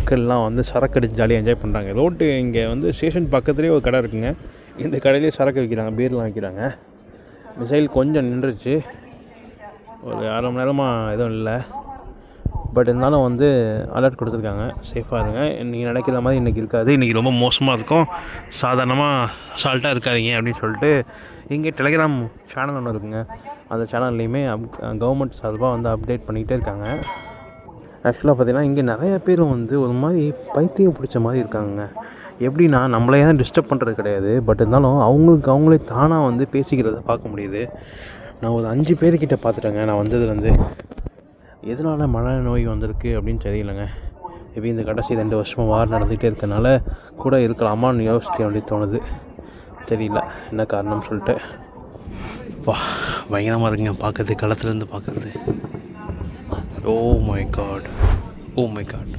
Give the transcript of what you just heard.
மக்கள்லாம் வந்து சரக்கு அடித்து ஜாலியாக என்ஜாய் பண்ணுறாங்க. ரோட்டு இங்கே வந்து ஸ்டேஷன் பக்கத்துலேயே ஒரு கடை இருக்குங்க. இந்த கடையிலே சரக்கு விற்கிறாங்க, பீர்லாம் விற்கிறாங்க. மிசைல் கொஞ்சம் நின்றுச்சு, ஒரு அரை மணி நேரமாக எதுவும் இல்லை. பட் இருந்தாலும் வந்து அலர்ட் கொடுத்துருக்காங்க, சேஃபாக இருங்க. இன்றைக்கி நினைக்கிற மாதிரி இன்றைக்கி இருக்காது, இன்றைக்கி ரொம்ப மோசமாக இருக்கும், சாதாரணமாக அசால்ட்டாக இருக்காதிங்க அப்படின்னு சொல்லிட்டு இங்கே டெலிகிராம் சேனல் ஒன்று இருக்குங்க. அந்த சேனல்லையுமே கவர்மெண்ட் சார்பாக வந்து அப்டேட் பண்ணிகிட்டே இருக்காங்க. ஆக்சுவலாக பார்த்திங்கன்னா இங்கே நிறைய பேர் வந்து ஒரு மாதிரி பைத்தியம் பிடிச்ச மாதிரி இருக்காங்க. எப்படின்னா நம்மளே தான் டிஸ்டர்ப் பண்ணுறது கிடையாது, பட் இருந்தாலும் அவங்களே தானாக வந்து பேசிக்கிறத பார்க்க முடியுது. நான் ஒரு 5 பேர்கிட்ட பார்த்துட்டேங்க நான் வந்ததுலேருந்து. எதனால் மழை நோய் வந்திருக்கு அப்படின்னு தெரியலைங்க. மேபி இந்த கடைசி 2 வருஷமாக வார் நடந்துகிட்டே இருக்கனால கூட இருக்கலாமான்னு யோசிக்க வேண்டியது தோணுது. தெரியல என்ன காரணம்னு சொல்லிட்டு. வா, பயங்கரமாக இருக்குங்க பார்க்குறது, களத்துலேருந்து பார்க்குறது. Oh my God.